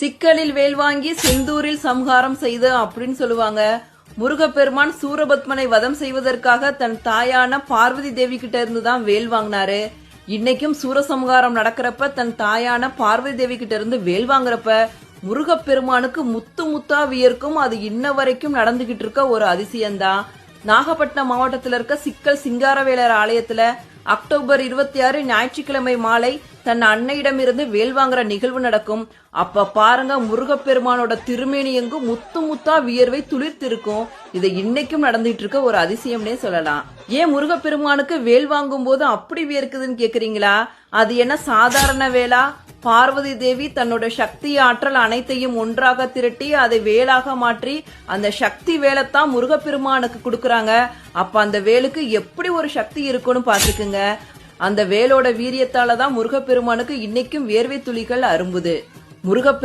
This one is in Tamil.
சிக்கலில் வேல் வாங்கி செந்தூரில் சம்ஹாரம் செய்த அப்படின்னு சொல்லுவாங்க. முருகப்பெருமான் சூரபத்மனை வதம் செய்வதற்காக தன் தாயான பார்வதி தேவி கிட்ட இருந்து தான் வேல் வாங்கினாரு. இன்னைக்கும் சூரசம்ஹாரம் நடக்கிறப்ப தன் தாயான பார்வதி தேவி கிட்ட இருந்து வேல் வாங்குறப்ப முருகப்பெருமானுக்கு முத்து முத்தா வியர்க்கும். அது இன்ன வரைக்கும் நடந்துகிட்டு இருக்க ஒரு அதிசயம்தான். நாகப்பட்டினம் மாவட்டத்தில் இருக்க சிக்கல் சிங்காரவேலர் ஆலயத்துல அக்டோபர் 26 ஞாயிற்றுக்கிழமை மாலை தன் அன்னையிடமிருந்து வேல் வாங்குற நிகழ்வு நடக்கும். அப்ப பாருங்க, முருகப்பெருமானோட திருமேனி எங்கும் முத்து முத்தா வியர்வை துளிர்த்திருக்கும். இது இன்னைக்கும் நடந்துட்டு இருக்க ஒரு அதிசயம்னே சொல்லலாம். ஏன் முருகப்பெருமானுக்கு வேல் வாங்கும் போது அப்படி வியர்க்குதுன்னு கேக்குறீங்களா? அது என்ன சாதாரண வேலா? பார்வதி தேவி தன்னோட சக்தி ஆற்றல் அனைத்தையும் ஒன்றாக திரட்டி அதை வேலாக மாற்றி அந்த சக்தி வேலைத்தான் முருகப்பெருமானுக்கு கொடுக்கறாங்க. அப்ப அந்த வேலுக்கு எப்படி ஒரு சக்தி இருக்குன்னு பாத்துக்குங்க. அந்த வேலோட வீரியத்தாலதான் முருகப்பெருமானுக்கு இன்னைக்கும் வேர்வை துளிகள் அரும்புது. முருகப்பெருமான்